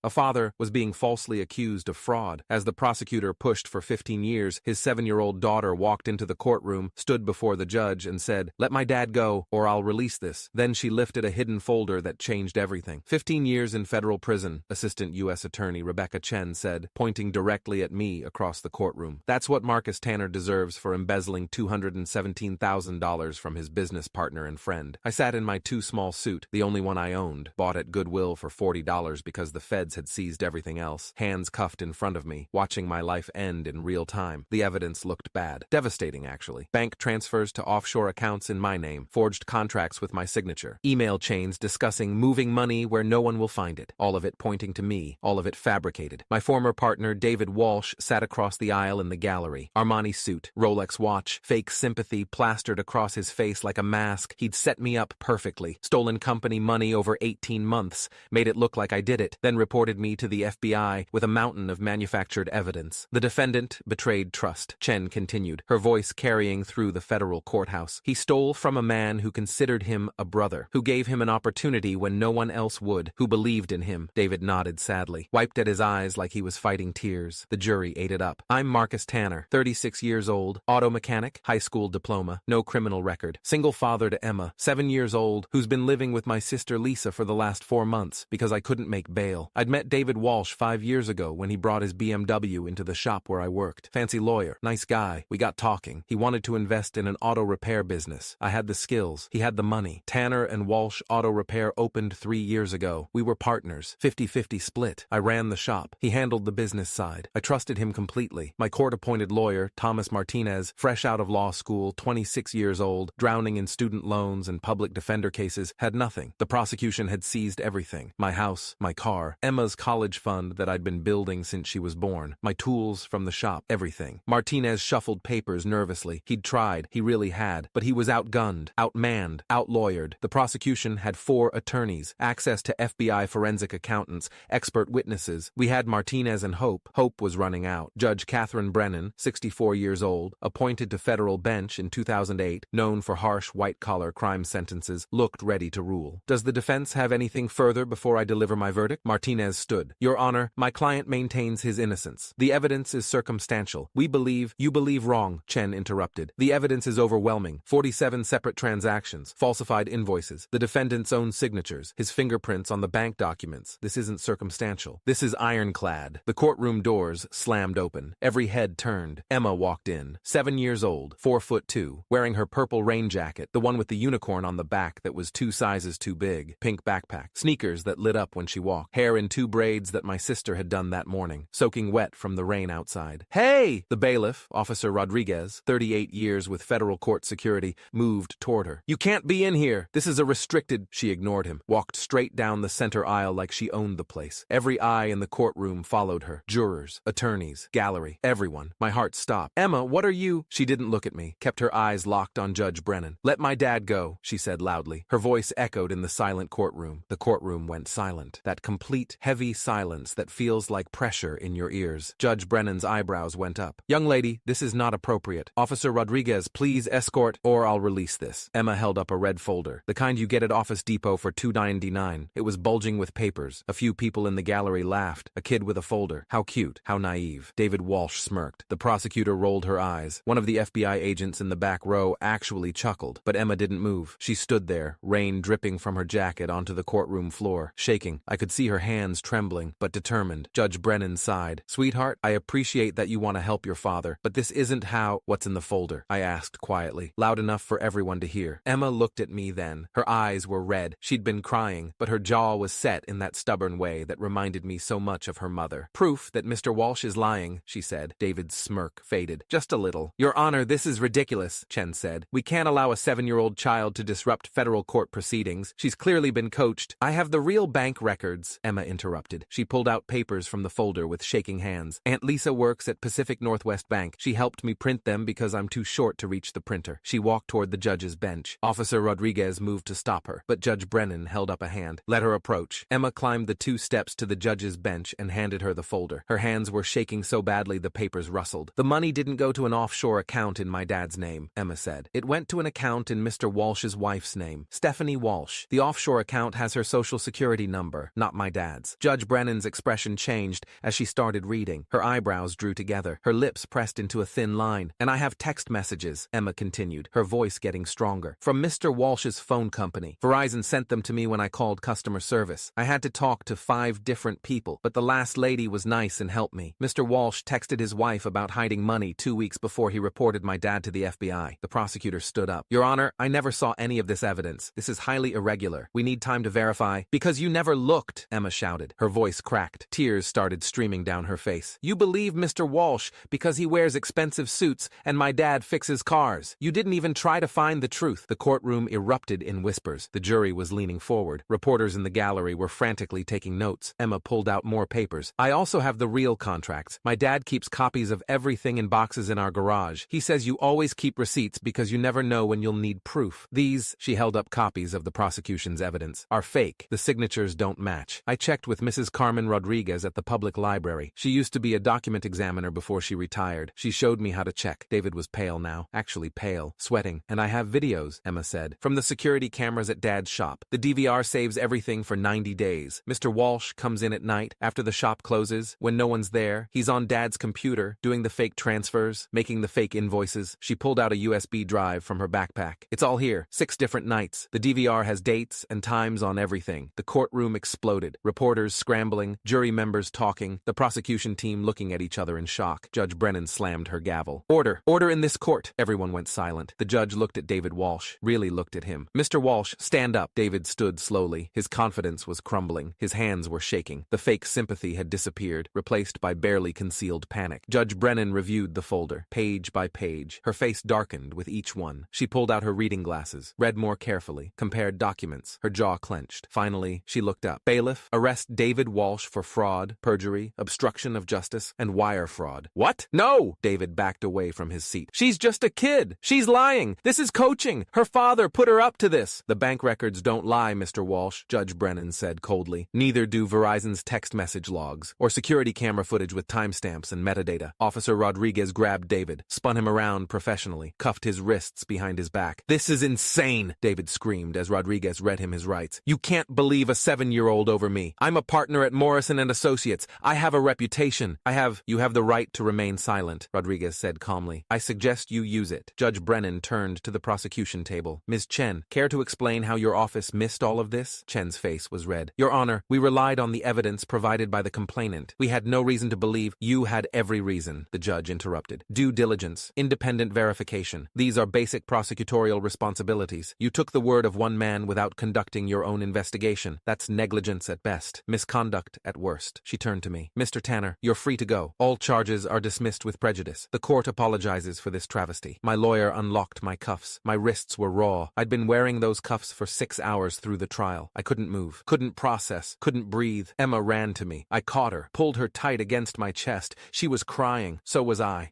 A father was being falsely accused of fraud. As the prosecutor pushed for 15 years, his 7-year-old daughter walked into the courtroom, stood before the judge, and said, "Let my dad go, or I'll release this." Then she lifted a hidden folder that changed everything. 15 years in federal prison, Assistant U.S. Attorney Rebecca Chen said, pointing directly at me across the courtroom. That's what Marcus Tanner deserves for embezzling $217,000 from his business partner and friend. I sat in my too small suit, the only one I owned, bought at Goodwill for $40 because the feds had seized everything else, hands cuffed in front of me, watching my life end in real time. The evidence looked bad. Devastating, actually. Bank transfers to offshore accounts in my name, forged contracts with my signature, email chains discussing moving money where no one will find it, all of it pointing to me, all of it fabricated. My former partner, David Walsh, sat across the aisle in the gallery. Armani suit, Rolex watch, fake sympathy plastered across his face like a mask. He'd set me up perfectly, stolen company money over 18 months, made it look like I did it, then reported me to the FBI with a mountain of manufactured evidence. The defendant betrayed trust, Chen continued, her voice carrying through the federal courthouse. He stole from a man who considered him a brother, who gave him an opportunity when no one else would, who believed in him. David nodded sadly, wiped at his eyes like he was fighting tears. The jury ate it up. I'm Marcus Tanner, 36 years old, auto mechanic, high school diploma, no criminal record, single father to Emma, 7 years old, who's been living with my sister Lisa for the last 4 months because I couldn't make bail. I'd met David Walsh 5 years ago when he brought his BMW into the shop where I worked. Fancy lawyer, nice guy. We got talking. He wanted to invest in an auto repair business. I had the skills. He had the money. Tanner and Walsh Auto Repair opened 3 years ago. We were partners, 50-50 split. I ran the shop. He handled the business side. I trusted him completely. My court-appointed lawyer, Thomas Martinez, fresh out of law school, 26 years old, drowning in student loans and public defender cases, had nothing. The prosecution had seized everything. My house, my car, Emma's college fund that I'd been building since she was born, my tools from the shop, everything. Martinez shuffled papers nervously. He'd tried, he really had, but he was outgunned, outmanned, outlawyered. The prosecution had 4 attorneys, access to FBI forensic accountants, expert witnesses. We had Martinez and Hope. Hope was running out. Judge Catherine Brennan, 64 years old, appointed to federal bench in 2008, known for harsh white-collar crime sentences, looked ready to rule. Does the defense have anything further before I deliver my verdict? Martinez stood. Your Honor, my client maintains his innocence. The evidence is circumstantial. We believe. You believe wrong, Chen interrupted. The evidence is overwhelming. 47 separate transactions, falsified invoices, the defendant's own signatures, his fingerprints on the bank documents. This isn't circumstantial. This is ironclad. The courtroom doors slammed open. Every head turned. Emma walked in, 7 years old, 4'2", wearing her purple rain jacket, the one with the unicorn on the back that was 2 sizes too big, pink backpack, sneakers that lit up when she walked, hair in 2 braids that my sister had done that morning, soaking wet from the rain outside. Hey! The bailiff, Officer Rodriguez, 38 years with federal court security, moved toward her. You can't be in here. This is a restricted. She ignored him, walked straight down the center aisle like she owned the place. Every eye in the courtroom followed her. Jurors, attorneys, gallery, everyone. My heart stopped. Emma, what are you? She didn't look at me, kept her eyes locked on Judge Brennan. Let my dad go, she said loudly. Her voice echoed in the silent courtroom. The courtroom went silent. That complete, heavy silence that feels like pressure in your ears. Judge Brennan's eyebrows went up. Young lady, this is not appropriate. Officer Rodriguez, please escort, or I'll release this. Emma held up a red folder, the kind you get at Office Depot for $2.99. It was bulging with papers. A few people in the gallery laughed. A kid with a folder. How cute. How naive. David Walsh smirked. The prosecutor rolled her eyes. One of the FBI agents in the back row actually chuckled, but Emma didn't move. She stood there, rain dripping from her jacket onto the courtroom floor, shaking. I could see her hands trembling, but determined. Judge Brennan sighed. Sweetheart, I appreciate that you want to help your father, but this isn't how— What's in the folder? I asked quietly, loud enough for everyone to hear. Emma looked at me then. Her eyes were red. She'd been crying, but her jaw was set in that stubborn way that reminded me so much of her mother. Proof that Mr. Walsh is lying, she said. David's smirk faded. Just a little. Your Honor, this is ridiculous, Chen said. We can't allow a 7-year-old child to disrupt federal court proceedings. She's clearly been coached. I have the real bank records, Emma interrupted. She pulled out papers from the folder with shaking hands. Aunt Lisa works at Pacific Northwest Bank. She helped me print them because I'm too short to reach the printer. She walked toward the judge's bench. Officer Rodriguez moved to stop her, but Judge Brennan held up a hand. Let her approach. Emma climbed the 2 steps to the judge's bench and handed her the folder. Her hands were shaking so badly the papers rustled. The money didn't go to an offshore account in my dad's name, Emma said. It went to an account in Mr. Walsh's wife's name, Stephanie Walsh. The offshore account has her social security number, not my dad's. Judge Brennan's expression changed as she started reading. Her eyebrows drew together, her lips pressed into a thin line. "And I have text messages," Emma continued, her voice getting stronger. "From Mr. Walsh's phone company. Verizon sent them to me when I called customer service. I had to talk to 5 different people, but the last lady was nice and helped me. Mr. Walsh texted his wife about hiding money 2 weeks before he reported my dad to the FBI." The prosecutor stood up. "Your Honor, I never saw any of this evidence. This is highly irregular. We need time to verify." "Because you never looked," Emma shouted. Her voice cracked. Tears started streaming down her face. "You believe Mr. Walsh because he wears expensive suits and my dad fixes cars. You didn't even try to find the truth." The courtroom erupted in whispers. The jury was leaning forward. Reporters in the gallery were frantically taking notes. Emma pulled out more papers. "I also have the real contracts. My dad keeps copies of everything in boxes in our garage. He says you always keep receipts because you never know when you'll need proof. These," she held up copies of the prosecution's evidence, "are fake. The signatures don't match. I checked with Mrs. Carmen Rodriguez at the public library. She used to be a document examiner before she retired. She showed me how to check." David was pale now, actually pale, sweating. "And I have videos," Emma said, "from the security cameras at Dad's shop. The DVR saves everything for 90 days. Mr. Walsh comes in at night, after the shop closes, when no one's there. He's on Dad's computer, doing the fake transfers, making the fake invoices." She pulled out a USB drive from her backpack. "It's all here. 6 different nights. The DVR has dates and times on everything." The courtroom exploded. Reporters scrambling, jury members talking, the prosecution team looking at each other in shock. Judge Brennan slammed her gavel. "Order! Order in this court!" Everyone went silent. The judge looked at David Walsh, really looked at him. "Mr. Walsh, stand up." David stood slowly. His confidence was crumbling. His hands were shaking. The fake sympathy had disappeared, replaced by barely concealed panic. Judge Brennan reviewed the folder, page by page. Her face darkened with each one. She pulled out her reading glasses, read more carefully, compared documents. Her jaw clenched. Finally, she looked up. "Bailiff, arrest David Walsh for fraud, perjury, obstruction of justice, and wire fraud." "What? No!" David backed away from his seat. "She's just a kid. She's lying. This is coaching. Her father put her up to this." "The bank records don't lie, Mr. Walsh," Judge Brennan said coldly. "Neither do Verizon's text message logs, or security camera footage with timestamps and metadata." Officer Rodriguez grabbed David, spun him around professionally, cuffed his wrists behind his back. "This is insane!" David screamed as Rodriguez read him his rights. "You can't believe a 7-year-old over me. I'm a partner at Morrison & Associates. I have a reputation. You have the right to remain silent," Rodriguez said calmly. "I suggest you use it." Judge Brennan turned to the prosecution table. "Ms. Chen, care to explain how your office missed all of this?" Chen's face was red. "Your Honor, we relied on the evidence provided by the complainant. We had no reason to believe." "You had every reason," the judge interrupted. "Due diligence, independent verification. These are basic prosecutorial responsibilities. You took the word of one man without conducting your own investigation. That's negligence at best, misconduct at worst." She turned to me. "Mr. Tanner, you're free to go. All charges are dismissed with prejudice. The court apologizes for this travesty." My lawyer unlocked my cuffs. My wrists were raw. I'd been wearing those cuffs for 6 hours through the trial. I couldn't move, couldn't process, couldn't breathe. Emma ran to me. I caught her, pulled her tight against my chest. She was crying. So was I.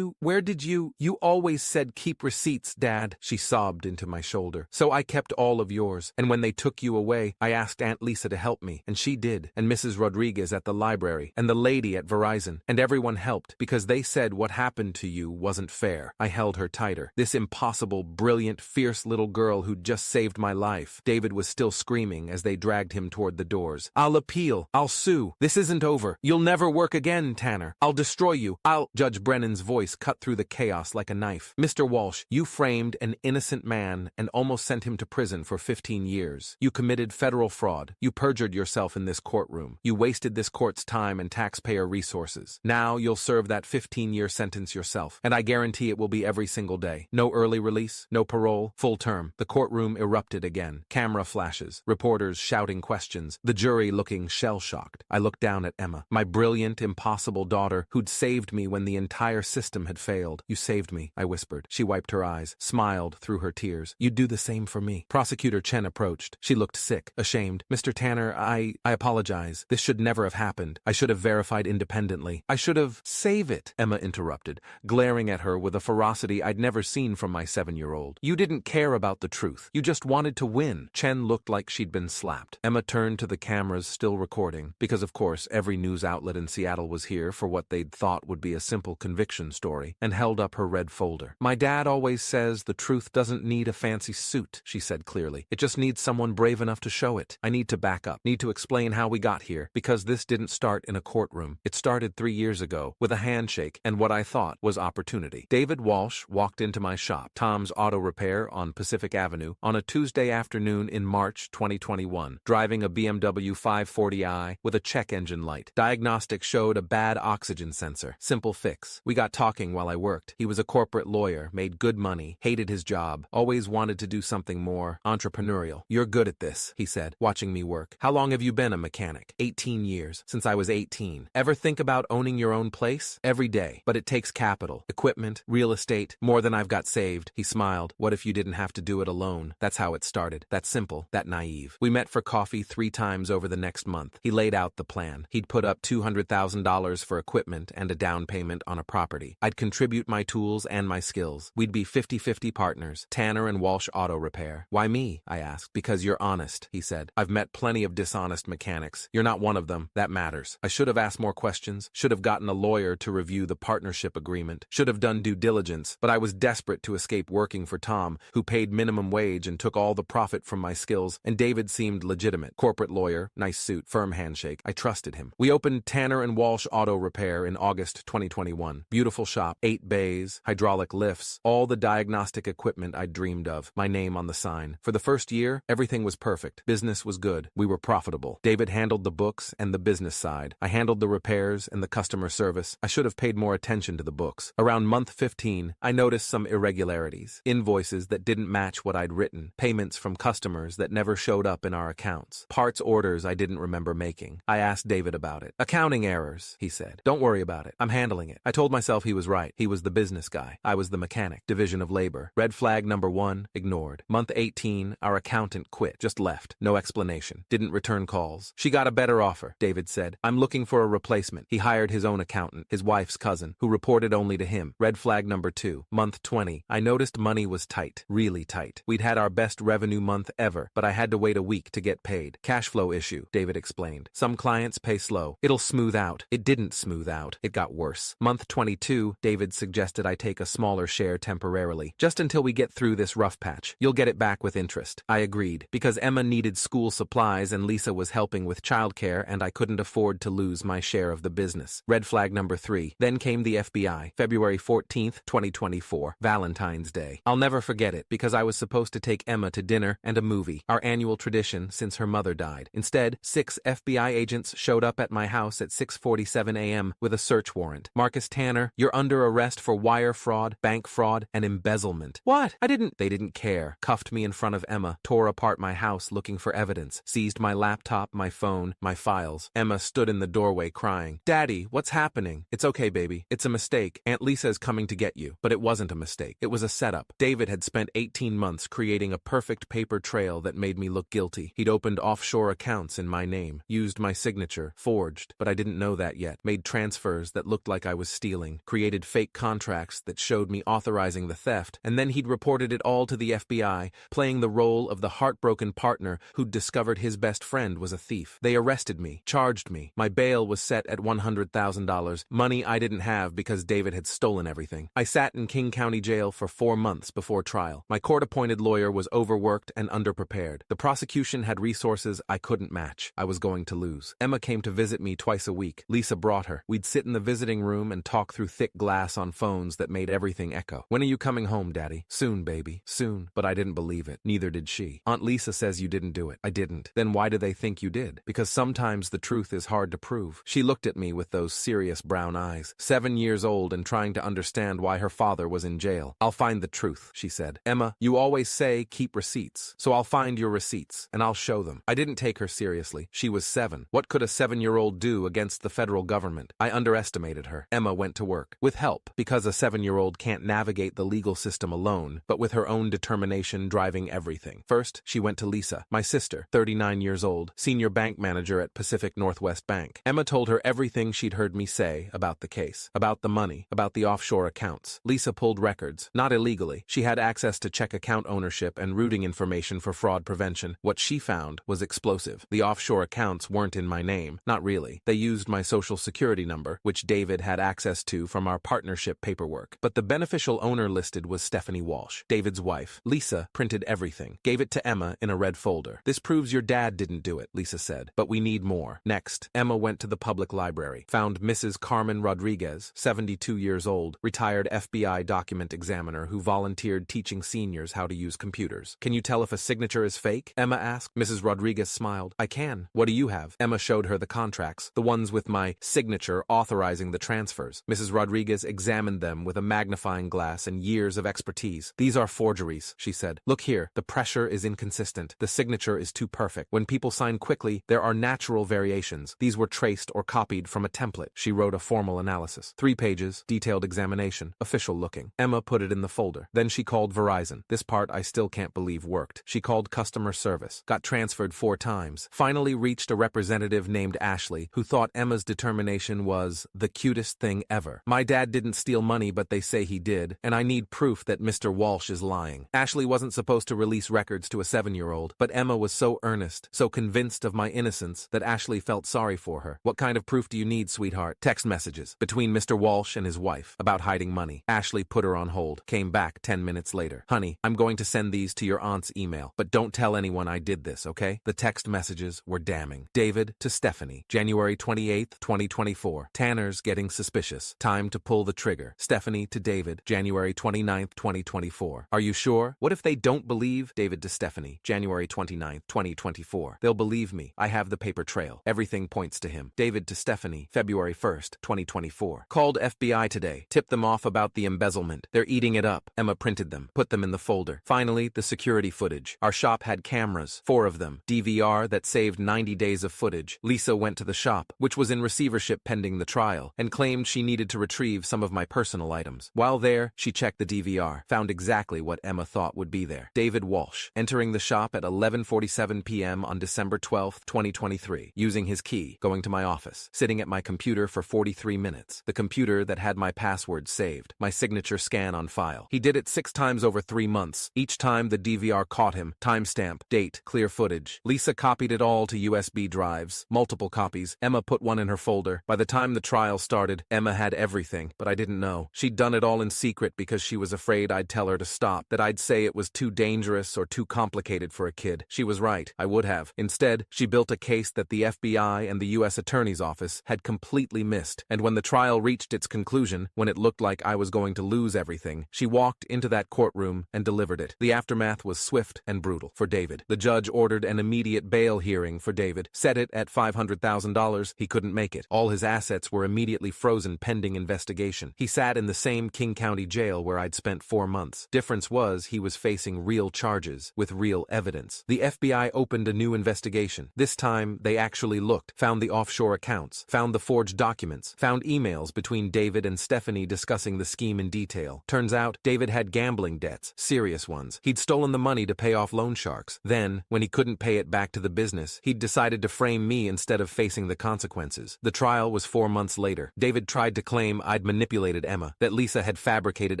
Where did you always said keep receipts, Dad." She sobbed into my shoulder. "So I kept all of yours. And when they took you away, I asked Aunt Lisa to help me. And she did. And Mrs. Rodriguez at the library. And the lady at Verizon. And everyone helped because they said what happened to you wasn't fair." I held her tighter. This impossible, brilliant, fierce little girl who'd just saved my life. David was still screaming as they dragged him toward the doors. "I'll appeal. I'll sue. This isn't over. You'll never work again, Tanner. I'll destroy you. Judge Brennan's voice cut through the chaos like a knife. "Mr. Walsh, you framed an innocent man and almost sent him to prison for 15 years. You committed federal fraud. You perjured yourself in this courtroom. You wasted this court's time and taxpayer resources. Now you'll serve that 15-year sentence yourself, and I guarantee it will be every single day. No early release, no parole, full term." The courtroom erupted again. Camera flashes, reporters shouting questions, the jury looking shell-shocked. I looked down at Emma, my brilliant, impossible daughter who'd saved me when the entire system had failed. "You saved me," I whispered. She wiped her eyes, smiled through her tears. "You'd do the same for me." Prosecutor Chen approached. She looked sick, ashamed. "Mr. Tanner, I apologize. This should never have happened. I should have verified independently. I should have—" "Save it," Emma interrupted, glaring at her with a ferocity I'd never seen from my 7-year-old. "You didn't care about the truth. You just wanted to win." Chen looked like she'd been slapped. Emma turned to the cameras still recording, because of course every news outlet in Seattle was here for what they'd thought would be a simple conviction story, and held up her red folder. "My dad always says the truth doesn't need a fancy suit," she said clearly. "It just needs someone brave enough to show it. I need to back up, need to explain explain how we got here, because this didn't start in a courtroom. It started 3 years ago, with a handshake and what I thought was opportunity. David Walsh walked into my shop, Tom's Auto Repair on Pacific Avenue, on a Tuesday afternoon in March 2021, driving a BMW 540i with a check engine light. Diagnostics showed a bad oxygen sensor. Simple fix. We got talking while I worked. He was a corporate lawyer, made good money, hated his job, always wanted to do something more entrepreneurial. "You're good at this," he said, watching me work. "How long have you been a mechanic?" 18 years. Since I was 18. Ever think about owning your own place? Every day. But it takes capital, equipment, real estate, more than I've got saved. He smiled. What if you didn't have to do it alone? That's how it started. That simple, that naive. We met for coffee 3 times over the next month. He laid out the plan. He'd put up $200,000 for equipment and a down payment on a property. I'd contribute my tools and my skills. We'd be 50-50 partners. Tanner and Walsh Auto Repair. "Why me?" I asked. "Because you're honest," he said. "I've met plenty of dishonest mechanics. You're not one of them. That matters." I should have asked more questions, should have gotten a lawyer to review the partnership agreement, should have done due diligence, but I was desperate to escape working for Tom, who paid minimum wage and took all the profit from my skills, and David seemed legitimate. Corporate lawyer, nice suit, firm handshake. I trusted him. We opened Tanner and Walsh Auto Repair in August 2021. Beautiful shop, 8 bays, hydraulic lifts, all the diagnostic equipment I'd dreamed of, my name on the sign. For the first year, everything was perfect. Business was good. We were profitable. David handled the books and the business side. I handled the repairs and the customer service. I should have paid more attention to the books. Around month 15, I noticed some irregularities. Invoices that didn't match what I'd written. Payments from customers that never showed up in our accounts. Parts orders I didn't remember making. I asked David about it. "Accounting errors," he said. "Don't worry about it. I'm handling it." I told myself he was right. He was the business guy. I was the mechanic. Division of labor. Red flag number 1, ignored. Month 18, our accountant quit. Just left. No explanation. Didn't return calls. "She got a better offer," David said. "I'm looking for a replacement." He hired his own accountant, his wife's cousin, who reported only to him. Red flag number 2. Month 20. I noticed money was tight. Really tight. We'd had our best revenue month ever, but I had to wait a week to get paid. "Cash flow issue," David explained. "Some clients pay slow. It'll smooth out." It didn't smooth out. It got worse. Month 22, David suggested I take a smaller share temporarily, just until we get through this rough patch. "You'll get it back with interest." I agreed, because Emma needed school supplies and Lisa was helping with childcare, and I couldn't afford to lose my share of the business. Red flag number 3. Then came the FBI, February 14th, 2024, Valentine's Day. I'll never forget it, because I was supposed to take Emma to dinner and a movie, our annual tradition since her mother died. Instead, 6 FBI agents showed up at my house at 6:47 a.m. with a search warrant. "Marcus Tanner, you're under arrest for wire fraud, bank fraud, and embezzlement." "What? I didn't—" They didn't care. Cuffed me in front of Emma, tore apart my house looking for evidence, seized my laptop, my phone, my files. Emma stood in the doorway crying. "Daddy, what's happening?" "It's okay, baby. It's a mistake. Aunt Lisa is coming to get you." But it wasn't a mistake. It was a setup. David had spent 18 months creating a perfect paper trail that made me look guilty. He'd opened offshore accounts in my name, used my signature, forged, but I didn't know that yet, made transfers that looked like I was stealing, created fake contracts that showed me authorizing the theft, and then he'd reported it all to the FBI, playing the role of the heartbroken partner who'd discovered his best friend was a thief. They arrested me, charged me. My bail was set at $100,000, money I didn't have because David had stolen everything. I sat in King County Jail for 4 months before trial. My court-appointed lawyer was overworked and underprepared. The prosecution had resources I couldn't match. I was going to lose. Emma came to visit me twice a week. Lisa brought her. We'd sit in the visiting room and talk through thick glass on phones that made everything echo. "When are you coming home, Daddy?" "Soon, baby, soon." But I didn't believe it. Neither did she. "Aunt Lisa says you didn't do it." "I didn't." "Then why do they think you did?" "Because sometimes the truth is hard to prove." She looked at me with those serious brown eyes. 7 years old and trying to understand why her father was in jail. "I'll find the truth," she said. "Emma, you always say keep receipts. So I'll find your receipts, and I'll show them." I didn't take her seriously. She was 7. What could a 7-year-old do against the federal government? I underestimated her. Emma went to work. With help, because a 7-year-old can't navigate the legal system alone, but with her own determination driving everything. First, she went to Lisa, my sister, 39 years old, senior bank manager at Pacific Northwest Bank. Emma told her everything she'd heard me say about the case, about the money, about the offshore accounts. Lisa pulled records, not illegally. She had access to check account ownership and routing information for fraud prevention. What she found was explosive. The offshore accounts weren't in my name. Not really. They used my social security number, which David had access to from our partnership paperwork. But the beneficial owner listed was Stephanie Walsh, David's wife. Lisa printed everything, gave it to Emma in a red folder. "This proves your dad didn't do it," Lisa Lisa said. But we need more. Next, Emma went to the public library, found Mrs. Carmen Rodriguez, 72 years old, retired FBI document examiner who volunteered teaching seniors how to use computers. Can you tell if a signature is fake? Emma asked. Mrs. Rodriguez smiled. I can. What do you have? Emma showed her the contracts, the ones with my signature authorizing the transfers. Mrs. Rodriguez examined them with a magnifying glass and years of expertise. These are forgeries, she said. Look here, the pressure is inconsistent. The signature is too perfect. When people sign quickly, there are natural variations. These were traced or copied from a template. She wrote a formal analysis. 3 pages, detailed examination, official looking. Emma put it in the folder. Then she called Verizon. This part I still can't believe worked. She called customer service, got transferred 4 times, finally reached a representative named Ashley, who thought Emma's determination was the cutest thing ever. My dad didn't steal money, but they say he did, and I need proof that Mr. Walsh is lying. Ashley wasn't supposed to release records to a 7-year-old, but Emma was so earnest, so convinced of my innocence, that Ashley felt sorry for her. What kind of proof do you need, sweetheart? Text messages between Mr. Walsh and his wife about hiding money. Ashley put her on hold, came back 10 minutes later. Honey, I'm going to send these to your aunt's email, but don't tell anyone I did this, okay? The text messages were damning. David to Stephanie, January 28, 2024. Tanner's getting suspicious. Time to pull the trigger. Stephanie to David, January 29, 2024. Are you sure? What if they don't believe? David to Stephanie, January 29, 2024. They'll believe me. I have the paper trail. Everything points to him. David to Stephanie, February 1st, 2024. Called FBI today. Tipped them off about the embezzlement. They're eating it up. Emma printed them. Put them in the folder. Finally, the security footage. Our shop had cameras. 4 of them. DVR that saved 90 days of footage. Lisa went to the shop, which was in receivership pending the trial, and claimed she needed to retrieve some of my personal items. While there, she checked the DVR, found exactly what Emma thought would be there. David Walsh, entering the shop at 11:47 p.m. on December 12, 2023, using his key, going to my office, sitting at my computer for 43 minutes. The computer that had my password saved, my signature scan on file. He did it 6 times over 3 months. Each time the DVR caught him. Timestamp, date, clear footage. Lisa copied it all to USB drives, multiple copies. Emma put one in her folder. By the time the trial started, Emma had everything, but I didn't know. She'd done it all in secret because she was afraid I'd tell her to stop, that I'd say it was too dangerous or too complicated for a kid. She was right. I would have. Instead, she built a case that the FBI and the U.S. Attorney's Office had completely missed, and when the trial reached its conclusion, when it looked like I was going to lose everything, she walked into that courtroom and delivered it. The aftermath was swift and brutal for David. The judge ordered an immediate bail hearing for David, set it at $500,000. He couldn't make it. All his assets were immediately frozen pending investigation. He sat in the same King County jail where I'd spent 4 months. Difference was he was facing real charges with real evidence. The FBI opened a new investigation. This time, they actually looked, found the offshore accounts, found the forged documents, found emails between David and Stephanie discussing the scheme in detail. Turns out, David had gambling debts, serious ones. He'd stolen the money to pay off loan sharks. Then, when he couldn't pay it back to the business, he'd decided to frame me instead of facing the consequences. The trial was 4 months later. David tried to claim I'd manipulated Emma, that Lisa had fabricated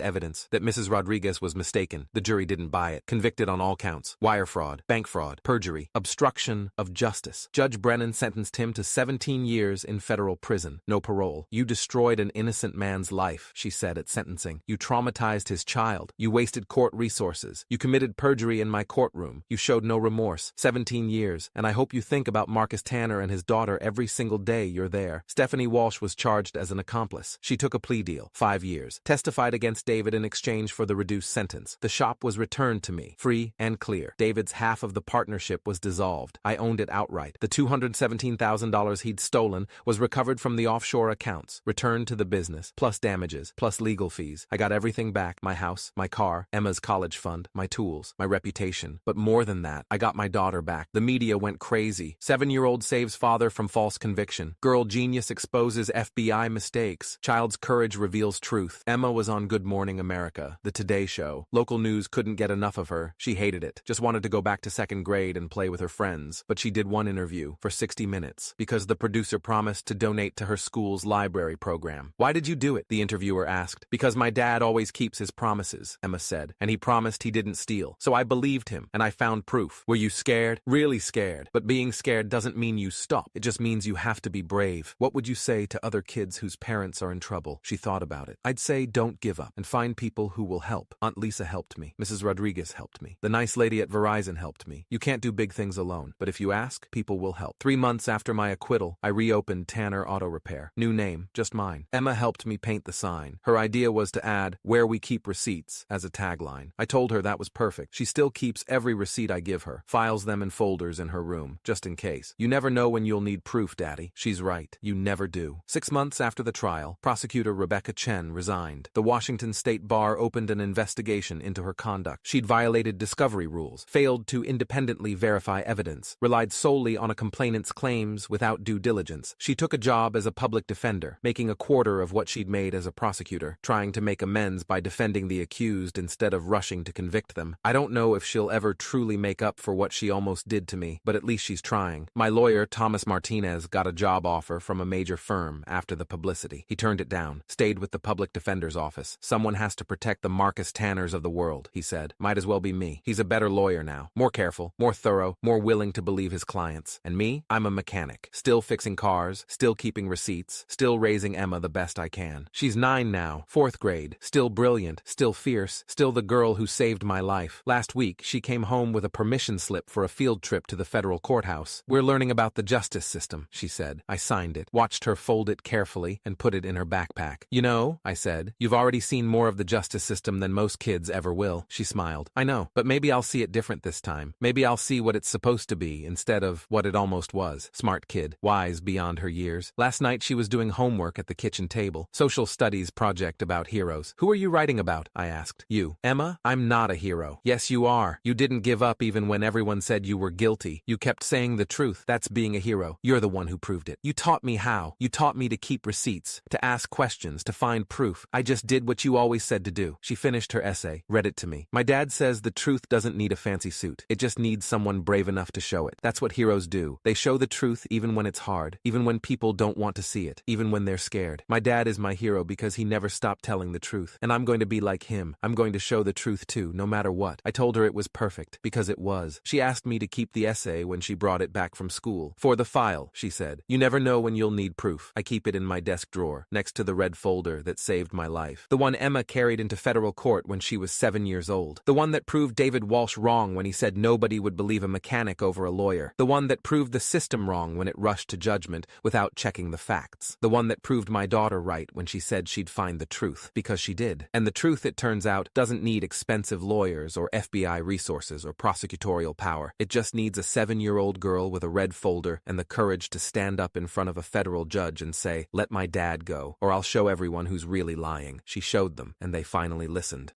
evidence, that Mrs. Rodriguez was mistaken. The jury didn't buy it. Convicted on all counts. Wire fraud, bank fraud, perjury, obstruction of justice. Judge Brennan sentenced him to 17 years in federal prison. No parole. You destroyed an innocent man's life, she said at sentencing. You traumatized his child. You wasted court resources. You committed perjury in my courtroom. You showed no remorse. 17 years. And I hope you think about Marcus Tanner and his daughter every single day you're there. Stephanie Walsh was charged as an accomplice. She took a plea deal, 5 years. Testified against David in exchange for the reduced sentence. The shop was returned to me, free and clear. David's half of the partnership was dissolved. I owned it outright. The $217,000 he'd stolen was recovered from the offshore accounts, returned to the business, plus damages, plus legal fees. I got everything back, my house, my car, Emma's college fund, my tools, my reputation. But more than that, I got my daughter back. The media went crazy. 7-year-old saves father from false conviction. Girl genius exposes FBI mistakes. Child's courage reveals truth. Emma was on Good Morning America, the Today Show. Local news couldn't get enough of her. She hated it. Just wanted to go back to 2nd grade and play with her friends. But she did one interview for 60 minutes because the producer promised to donate to her school's library program. Why did you do it? The interviewer asked. Because my dad always keeps his promises, Emma said, and he promised he didn't steal. So I believed him, and I found proof. Were you scared? Really scared. But being scared doesn't mean you stop. It just means you have to be brave. What would you say to other kids whose parents are in trouble? She thought about it. I'd say don't give up and find people who will help. Aunt Lisa helped me. Mrs. Rodriguez helped me. The nice lady at Verizon helped me. You can't do big things alone, but if you ask? People will help. 3 months after my acquittal, I reopened Tanner Auto Repair. New name, just mine. Emma helped me paint the sign. Her idea was to add, "Where we keep receipts," as a tagline. I told her that was perfect. She still keeps every receipt I give her, files them in folders in her room, just in case. You never know when you'll need proof, Daddy. She's right. You never do. 6 months after the trial, prosecutor Rebecca Chen resigned. The Washington State Bar opened an investigation into her conduct. She'd violated discovery rules, failed to independently verify evidence, relied solely on a complainant's claims without due diligence. She took a job as a public defender, making a quarter of what she'd made as a prosecutor, trying to make amends by defending the accused instead of rushing to convict them. I don't know if she'll ever truly make up for what she almost did to me, but at least she's trying. My lawyer, Thomas Martinez, got a job offer from a major firm after the publicity. He turned it down, stayed with the public defender's office. Someone has to protect the Marcus Tanners of the world, he said. Might as well be me. He's a better lawyer now, more careful, more thorough, more willing to believe his clients. And me? I'm a mechanic, still fixing cars, still keeping receipts, still raising Emma the best I can. She's 9 now, 4th grade, still brilliant, still fierce, still the girl who saved my life. Last week, she came home with a permission slip for a field trip to the federal courthouse. "We're learning about the justice system," she said. I signed it, watched her fold it carefully, and put it in her backpack. "You know," I said, "you've already seen more of the justice system than most kids ever will." She smiled. "I know, but maybe I'll see it different this time. Maybe I'll see what it's supposed to be instead of what it almost was." Smart kid, wise beyond her years. Last night she was doing homework at the kitchen table. Social studies project about heroes. "Who are you writing about?" I asked. "You." "Emma, I'm not a hero." "Yes, you are. You didn't give up even when everyone said you were guilty. You kept saying the truth. That's being a hero. You're the one who proved it. You taught me how. You taught me to keep receipts, to ask questions, to find proof. I just did what you always said to do." She finished her essay, read it to me. "My dad says the truth doesn't need a fancy suit. It just needs someone brave enough to show it. That's what heroes do. They show the truth even when it's hard, even when people don't want to see it, even when they're scared. My dad is my hero because he never stopped telling the truth. And I'm going to be like him. I'm going to show the truth too, no matter what." I told her it was perfect, because it was. She asked me to keep the essay when she brought it back from school. "For the file," she said. "You never know when you'll need proof." I keep it in my desk drawer, next to the red folder that saved my life. The one Emma carried into federal court when she was 7 years old. The one that proved David Walsh wrong when he said nobody would believe a mechanic over a lawyer. The one that proved the system wrong when it rushed to judgment without checking the facts. The one that proved my daughter right when she said she'd find the truth, because she did. And the truth, it turns out, doesn't need expensive lawyers or FBI resources or prosecutorial power. It just needs a 7-year-old girl with a red folder and the courage to stand up in front of a federal judge and say, "Let my dad go, or I'll show everyone who's really lying." She showed them, and they finally listened.